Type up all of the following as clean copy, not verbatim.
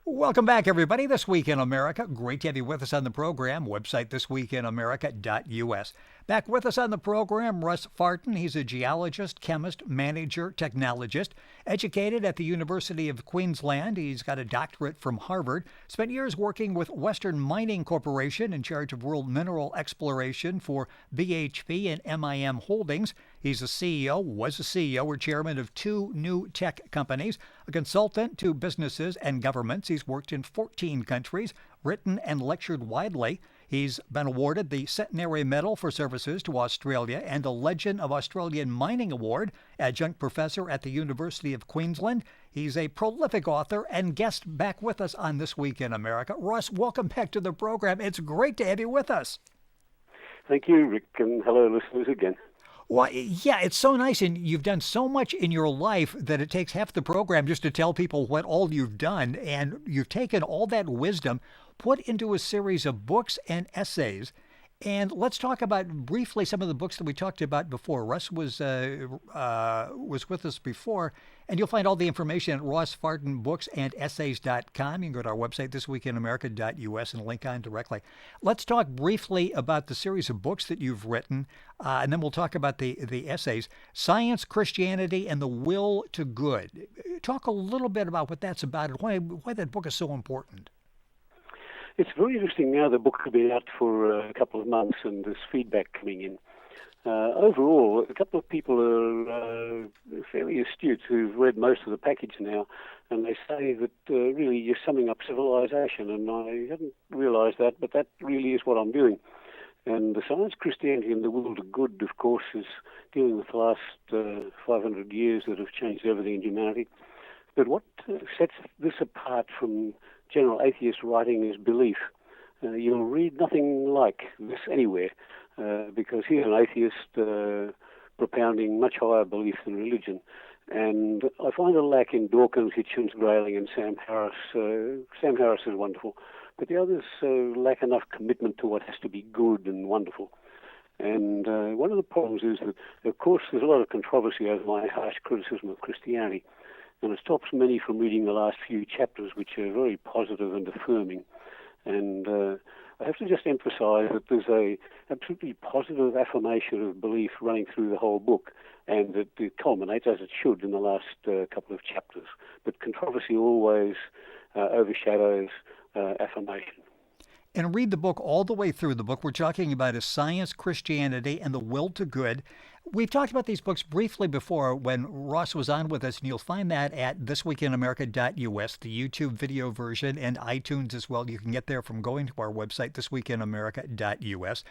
Welcome back, everybody. This Week in America. Great to have you with us on the program. Website thisweekinamerica.us. Back with us on the program, Russ Fardon. He's a geologist, chemist, manager, technologist, educated at the University of Queensland. He's got a doctorate from Harvard. Spent years working with Western Mining Corporation in charge of world mineral exploration for BHP and MIM Holdings. He's a CEO, was a CEO or chairman of two new tech companies, a consultant to businesses and governments. He's worked in 14 countries, written and lectured widely. He's been awarded the Centenary Medal for Services to Australia and a Legend of Australian Mining Award, adjunct professor at the University of Queensland. He's a prolific author and guest back with us on This Week in America. Russ, welcome back to the program. It's great to have you with us. Thank you, Rick, and hello, listeners again. Well, yeah, it's so nice, and you've done so much in your life that it takes half the program just to tell people what all you've done, and you've taken all that wisdom, put into a series of books and essays. And let's talk about briefly some of the books that we talked about before. Russ was with us before, and you'll find all the information at rossfardonbooksandessays.com. You can go to our website, thisweekinamerica.us, and link on directly. Let's talk briefly about the series of books that you've written, and then we'll talk about the essays. Science, Christianity, and the Will to Good. Talk a little bit about what that's about and why that book is so important. It's very interesting now. The book has been out for a couple of months and there's feedback coming in. Overall, a couple of people are fairly astute who've read most of the package now, and they say that really you're summing up civilization, and I hadn't realised that, but that really is what I'm doing. And the Science, Christianity and the Will to Good, of course, is dealing with the last 500 years that have changed everything in humanity. But what sets this apart from general atheist writing is belief. You'll read nothing like this anywhere, because here's an atheist propounding much higher belief than religion. And I find a lack in Dawkins, Hitchens, Grayling, and Sam Harris. Sam Harris is wonderful, but the others lack enough commitment to what has to be good and wonderful. And one of the problems is that, of course, there's a lot of controversy over my harsh criticism of Christianity. And it stops many from reading the last few chapters, which are very positive and affirming. And I have to just emphasize that there's a absolutely positive affirmation of belief running through the whole book, and that it culminates, as it should, in the last couple of chapters. But controversy always overshadows affirmation. And read the book all the way through. The book we're talking about is Science, Christianity, and the Will to Good. We've talked about these books briefly before when Ross was on with us, and you'll find that at thisweekinamerica.us, the YouTube video version, and iTunes as well. You can get there from going to our website, thisweekinamerica.us.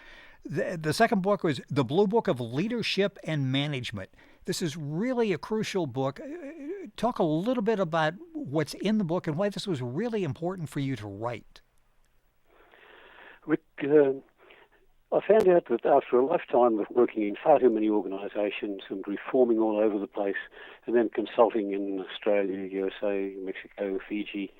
The second book was The Blue Book of Leadership and Management. This is really a crucial book. Talk a little bit about what's in the book and why this was really important for you to write. Rick, I found out that after a lifetime of working in far too many organisations and reforming all over the place, and then consulting in Australia, USA, Mexico, Fiji,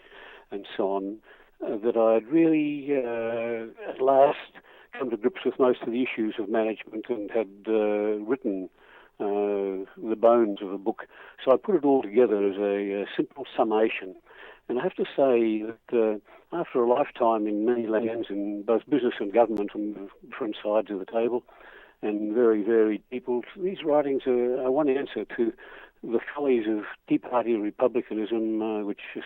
and so on, that I'd really at last come to grips with most of the issues of management and had written the bones of a book. So I put it all together as a simple summation. And I have to say that after a lifetime in many lands, in both business and government on different sides of the table, and very varied people, these writings are one answer to the follies of Tea Party republicanism, which is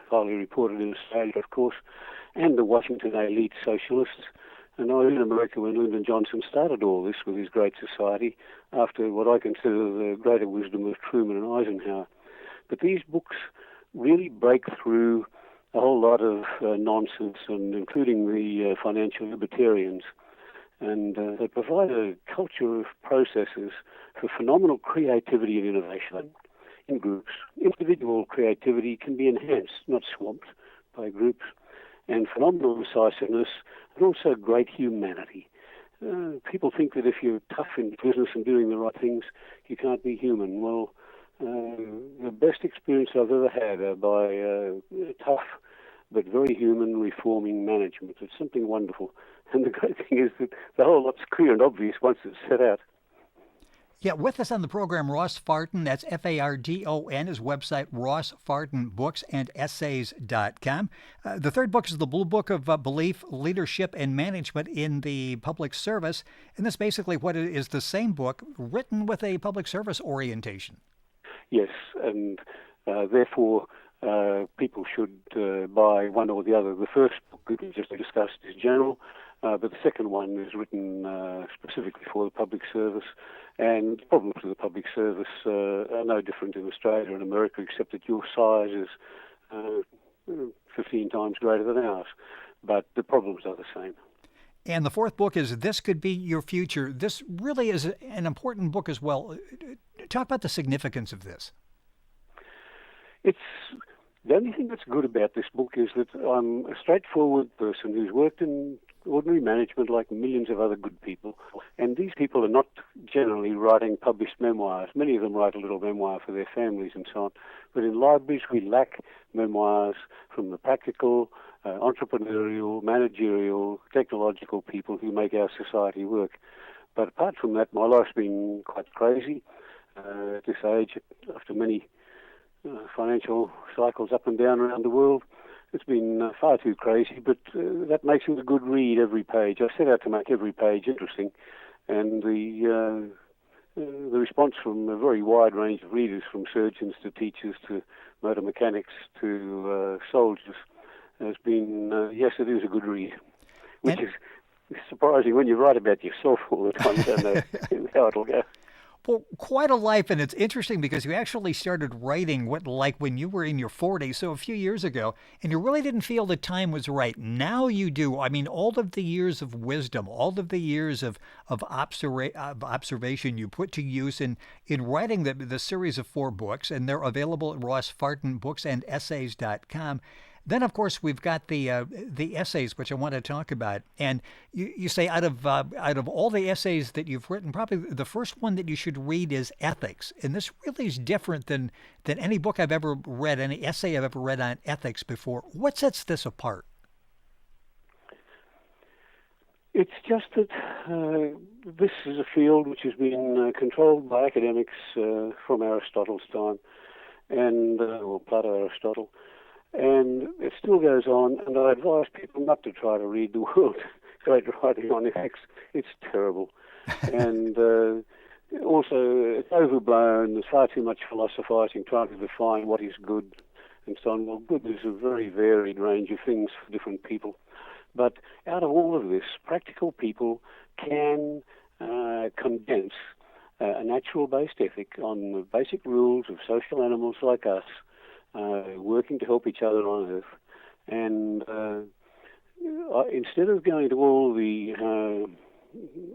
highly reported in Australia, of course, and the Washington elite socialists. And I was in America when Lyndon Johnson started all this with his Great Society, after what I consider the greater wisdom of Truman and Eisenhower. But these books really break through a whole lot of nonsense, and including the financial libertarians. And they provide a culture of processes for phenomenal creativity and innovation in groups. Individual creativity can be enhanced, not swamped by groups, and phenomenal decisiveness, and also great humanity. People think that if you're tough in business and doing the right things, you can't be human. Well, the best experience I've ever had are by tough but very human reforming management. It's something wonderful. And the great thing is that the whole lot's clear and obvious once it's set out. Yeah, with us on the program, Ross Fardon. That's Fardon. His website, rossfardonbooksandessays.com. The third book is the Blue Book of Belief, Leadership, and Management in the Public Service. And this basically what it is the same book written with a public service orientation. Yes, and therefore people should buy one or the other. The first book that we just discussed is general, but the second one is written specifically for the public service. And problems with the public service are no different in Australia and America, except that your size is 15 times greater than ours. But the problems are the same. And the fourth book is This Could Be Your Future. This really is an important book as well. Talk about the significance of this. It's the only thing that's good about this book is that I'm a straightforward person who's worked in ordinary management like millions of other good people. And these people are not generally writing published memoirs. Many of them write a little memoir for their families and so on. But in libraries, we lack memoirs from the practical, entrepreneurial, managerial, technological people who make our society work. But apart from that, my life's been quite crazy at this age, after many financial cycles up and down around the world. It's been far too crazy, but that makes it a good read every page. I set out to make every page interesting, and the response from a very wide range of readers, from surgeons to teachers to motor mechanics to soldiers, has been, yes, it is a good read, which is surprising when you write about yourself all the time. You don't know how it'll go. Well, quite a life, and it's interesting because you actually started writing when you were in your 40s, so a few years ago, and you really didn't feel the time was right. Now you do. I mean, all of the years of wisdom, all of the years of observation you put to use in writing the series of 4 books, and they're available at rossfardonbooksandessays.com. Then, of course, we've got the essays, which I want to talk about. And you say out of all the essays that you've written, probably the first one that you should read is Ethics. And this really is different than any book I've ever read, any essay I've ever read on ethics before. What sets this apart? It's just that this is a field which has been controlled by academics from Aristotle's time, or Plato, Aristotle. And it still goes on, and I advise people not to try to read the world great writing on ethics. It's terrible. And also, it's overblown. There's far too much philosophizing, trying to define what is good and so on. Well, good is a very varied range of things for different people. But out of all of this, practical people can condense a natural-based ethic on the basic rules of social animals like us, working to help each other on Earth. And instead of going to all the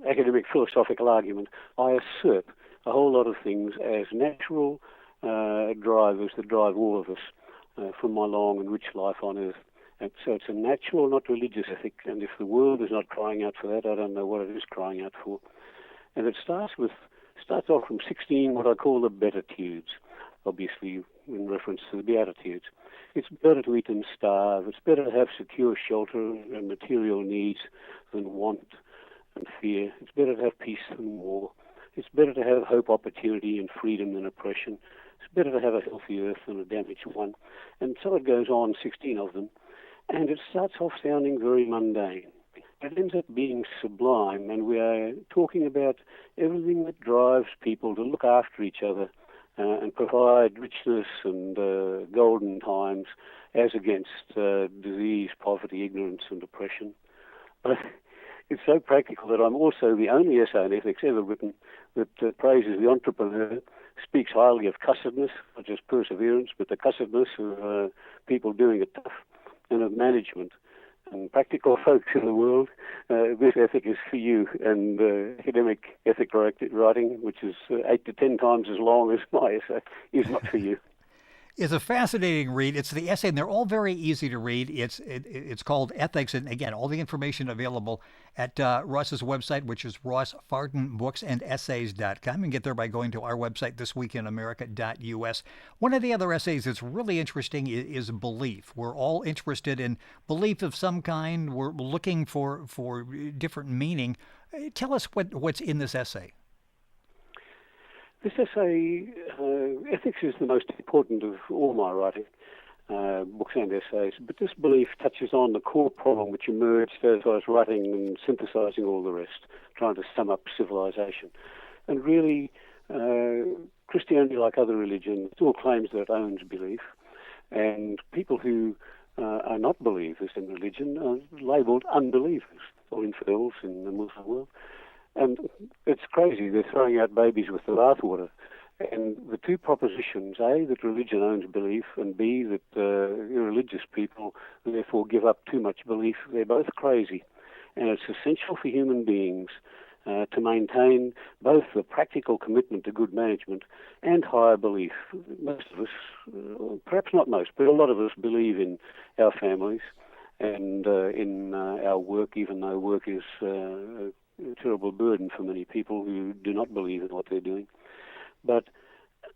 academic philosophical argument, I assert a whole lot of things as natural drivers that drive all of us from my long and rich life on Earth. And so it's a natural, not religious ethic, and if the world is not crying out for that, I don't know what it is crying out for. And it starts off from 16, what I call the beatitudes, obviously in reference to the Beatitudes. It's better to eat than starve. It's better to have secure shelter and material needs than want and fear. It's better to have peace than war. It's better to have hope, opportunity, and freedom than oppression. It's better to have a healthy earth than a damaged one. And so it goes on, 16 of them. And it starts off sounding very mundane. It ends up being sublime, and we are talking about everything that drives people to look after each other and provide richness and golden times as against disease, poverty, ignorance, and oppression. But it's so practical that I'm also the only essay on ethics ever written that praises the entrepreneur, speaks highly of cussedness, not just perseverance, but the cussedness of people doing it tough, and of management. And practical folks in the world, this ethic is for you. And academic ethic writing, which is 8 to 10 times as long as my essay, is not for you. It's a fascinating read. It's the essay, and they're all very easy to read. It's called Ethics, and again, all the information available at Ross's website, which is rossfardonbooksandessays.com. You can get there by going to our website, thisweekinamerica.us. One of the other essays that's really interesting is belief. We're all interested in belief of some kind. We're looking for different meaning. Tell us what's in this essay. This essay, ethics is the most important of all my writing, books and essays, but this belief touches on the core problem which emerged as I was writing and synthesizing all the rest, trying to sum up civilization. And really, Christianity, like other religions, still claims that it owns belief, and people who are not believers in religion are labelled unbelievers or infidels in the Muslim world. And it's crazy. They're throwing out babies with the bathwater. And the two propositions, A, that religion owns belief, and B, that irreligious people therefore give up too much belief, they're both crazy. And it's essential for human beings to maintain both the practical commitment to good management and higher belief. Most of us, perhaps not most, but a lot of us believe in our families and in our work, even though work is a terrible burden for many people who do not believe in what they're doing. But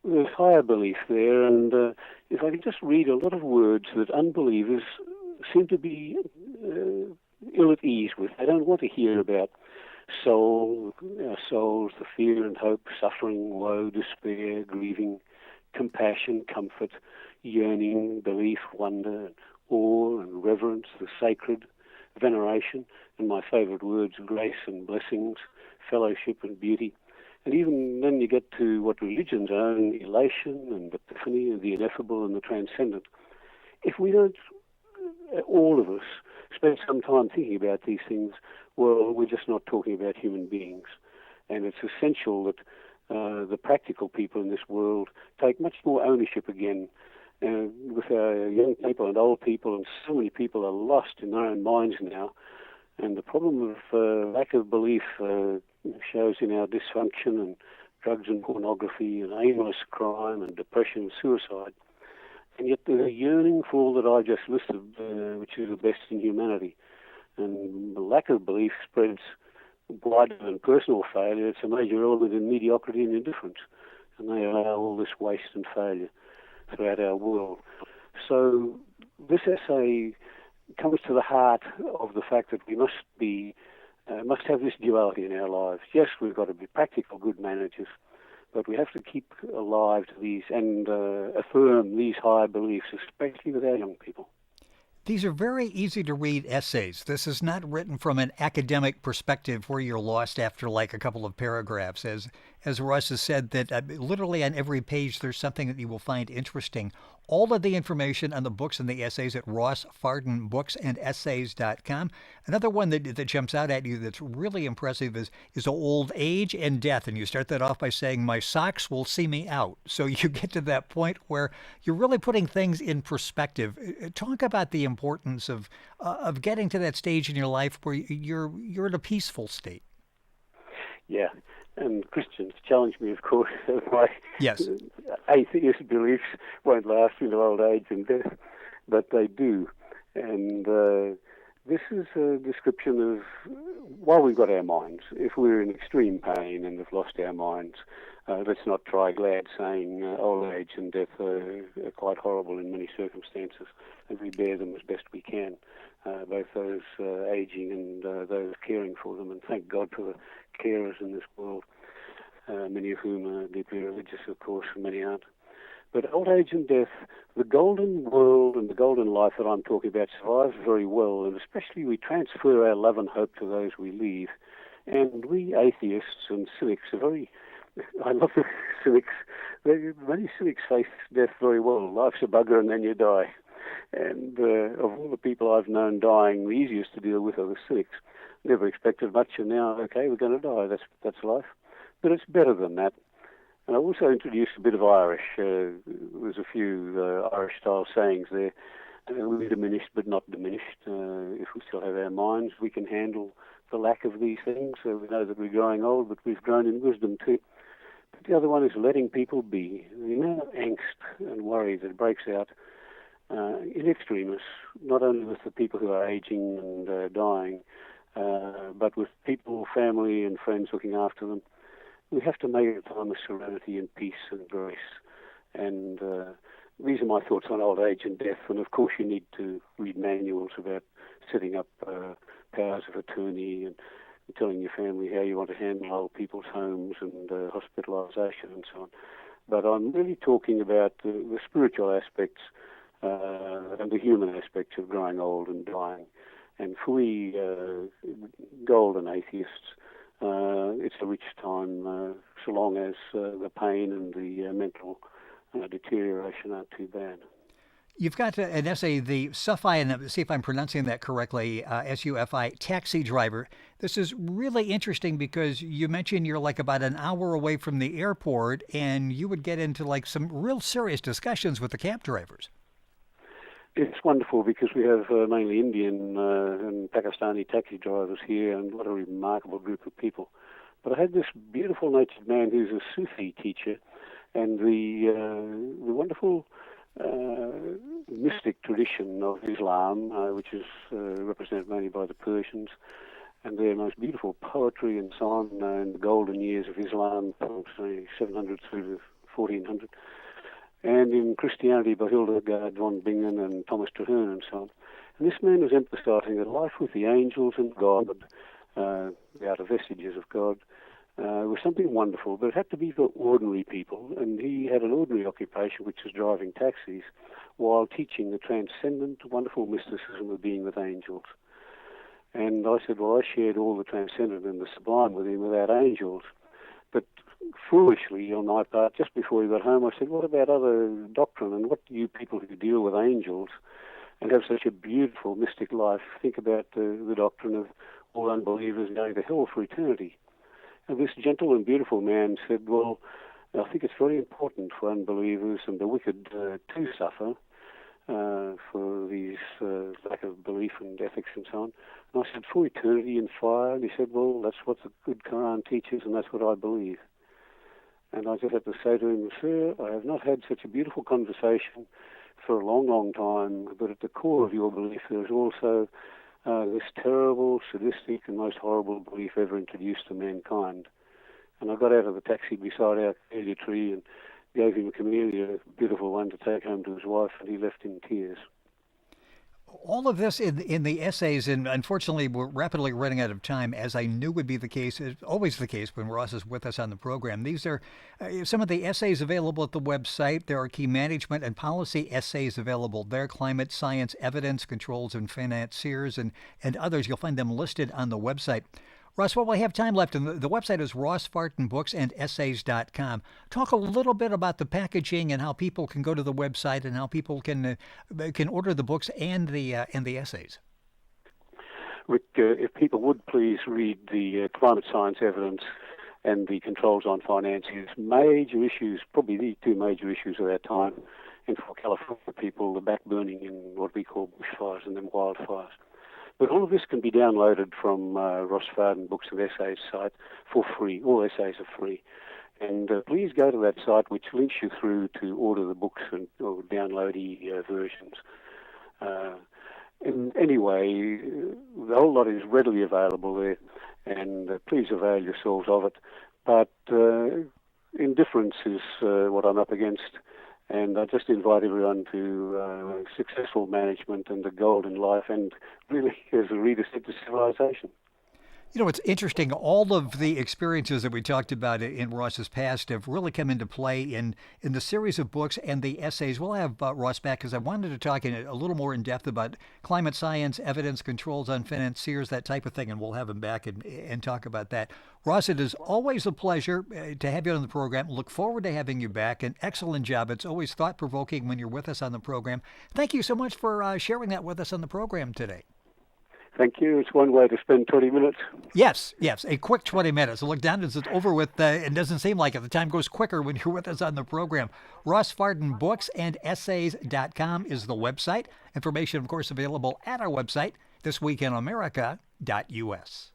there's higher belief there, and if I could just read a lot of words that unbelievers seem to be ill at ease with. They don't want to hear about soul, our souls, the fear and hope, suffering, woe, despair, grieving, compassion, comfort, yearning, belief, wonder, awe and reverence, the sacred, veneration, and my favourite words, grace and blessings, fellowship and beauty. And even then you get to what religions own, elation and epiphany, and the ineffable and the transcendent. If we don't, all of us, spend some time thinking about these things, well, we're just not talking about human beings. And it's essential that the practical people in this world take much more ownership again with our young people and old people, and so many people are lost in their own minds now. And the problem of lack of belief shows in our dysfunction and drugs and pornography and aimless crime and depression and suicide. And yet the yearning for all that I just listed, which is the best in humanity. And the lack of belief spreads wider than personal failure. It's a major element in mediocrity and indifference. And they allow all this waste and failure throughout our world. So this essay comes to the heart of the fact that we must have this duality in our lives. Yes, we've got to be practical, good managers, but we have to keep alive to these and affirm these higher beliefs, especially with our young people. These are very easy to read essays. This is not written from an academic perspective where you're lost after like a couple of paragraphs. As Russ has said, that literally on every page there's something that you will find interesting. All of the information on the books and the essays at rossfardonbooksandessays.com. Another one that jumps out at you that's really impressive is old age and death. And you start that off by saying, my socks will see me out. So you get to that point where you're really putting things in perspective. Talk about the importance of getting to that stage in your life where you're in a peaceful state. Yeah. And Christians challenge me, of course, my yes. atheist beliefs won't last into old age and death, but they do. And this is a description of, while we've got our minds, if we're in extreme pain and have lost our minds, let's not try glad saying old age and death are quite horrible in many circumstances, and we bear them as best we can, both those aging and those caring for them, and thank God for the carers in this world, many of whom are deeply religious, of course, and many aren't. But old age and death, the golden world and the golden life that I'm talking about survives very well, and especially we transfer our love and hope to those we leave. And we atheists and cynics are very, I love the cynics, many cynics face death very well. Life's a bugger and then you die. And of all the people I've known dying, the easiest to deal with are the cynics. Never expected much, and now, okay, we're going to die. That's life. But it's better than that. And I also introduced a bit of Irish. There's a few Irish-style sayings there. We're diminished but not diminished. If we still have our minds, we can handle the lack of these things. So we know that we're growing old, but we've grown in wisdom too. But the other one is letting people be. The amount of angst and worry that breaks out in extremis, not only with the people who are aging and dying, but with people, family and friends looking after them. We have to make it a time of serenity and peace and grace. And these are my thoughts on old age and death. And of course you need to read manuals about setting up powers of attorney and telling your family how you want to handle old people's homes and hospitalisation and so on. But I'm really talking about the spiritual aspects and the human aspects of growing old and dying. And for we golden atheists, it's a rich time so long as the pain and the mental deterioration aren't too bad. You've got an essay, the SUFI, and see if I'm pronouncing that correctly, SUFI, taxi driver. This is really interesting because you mentioned you're like about an hour away from the airport, and you would get into like some real serious discussions with the cab drivers. It's wonderful because we have mainly Indian and Pakistani taxi drivers here, and what a remarkable group of people. But I had this beautiful-natured man who's a Sufi teacher, and the wonderful mystic tradition of Islam, which is represented mainly by the Persians, and their most beautiful poetry and so on in the golden years of Islam from, say, 700 through to 1400. And in Christianity by Hildegard von Bingen and Thomas Traherne and so on. And this man was emphasizing that life with the angels and God, the outer vestiges of God, was something wonderful, but it had to be for ordinary people. And he had an ordinary occupation, which was driving taxis, while teaching the transcendent, wonderful mysticism of being with angels. And I said, well, I shared all the transcendent and the sublime with him without angels. But foolishly, on my part, just before he got home, I said, what about other doctrine? And what do you people who deal with angels and have such a beautiful mystic life think about the doctrine of all unbelievers going to hell for eternity? And this gentle and beautiful man said, well, I think it's very important for unbelievers and the wicked to suffer for these lack of belief and ethics and so on. And I said, for eternity in fire? And he said, well, that's what the good Quran teaches, and that's what I believe. And I just had to say to him, sir, I have not had such a beautiful conversation for a long, long time, but at the core of your belief there is also this terrible, sadistic, and most horrible belief ever introduced to mankind. And I got out of the taxi beside our camellia tree and gave him a camellia, a beautiful one, to take home to his wife, and he left in tears. All of this in the essays, and unfortunately we're rapidly running out of time, as I knew would be the case, is always the case when Ross is with us on the program. These are some of the essays available at the website. There are key management and policy essays available there, climate science, evidence, controls, and financiers, and others. You'll find them listed on the website. Ross, well, we have time left, and the website is rossfartonbooksandessays.com. Talk a little bit about the packaging and how people can go to the website and how people can order the books and the essays. Rick, if people would please read the climate science evidence and the controls on financiers, major issues, probably the two major issues of our time, and for California people, the backburning in what we call bushfires and then wildfires. But all of this can be downloaded from Ross Fardon Books and Essays site for free. All essays are free. And please go to that site, which links you through to order the books or download versions. And anyway, the whole lot is readily available there, and please avail yourselves of it. But indifference is what I'm up against. And I just invite everyone to successful management and the golden life, and really, as the reader said, to civilization. You know, it's interesting. All of the experiences that we talked about in Ross's past have really come into play in the series of books and the essays. We'll have Ross back because I wanted to talk a little more in depth about climate science, evidence, controls on financiers, that type of thing, and we'll have him back and talk about that. Ross, it is always a pleasure to have you on the program. Look forward to having you back. An excellent job. It's always thought-provoking when you're with us on the program. Thank you so much for sharing that with us on the program today. Thank you. It's one way to spend 20 minutes. Yes, a quick 20 minutes. Look down as it's over with. It doesn't seem like it. The time goes quicker when you're with us on the program. rossfartonbooksandessays.com is the website. Information, of course, available at our website, thisweekinamerica.us.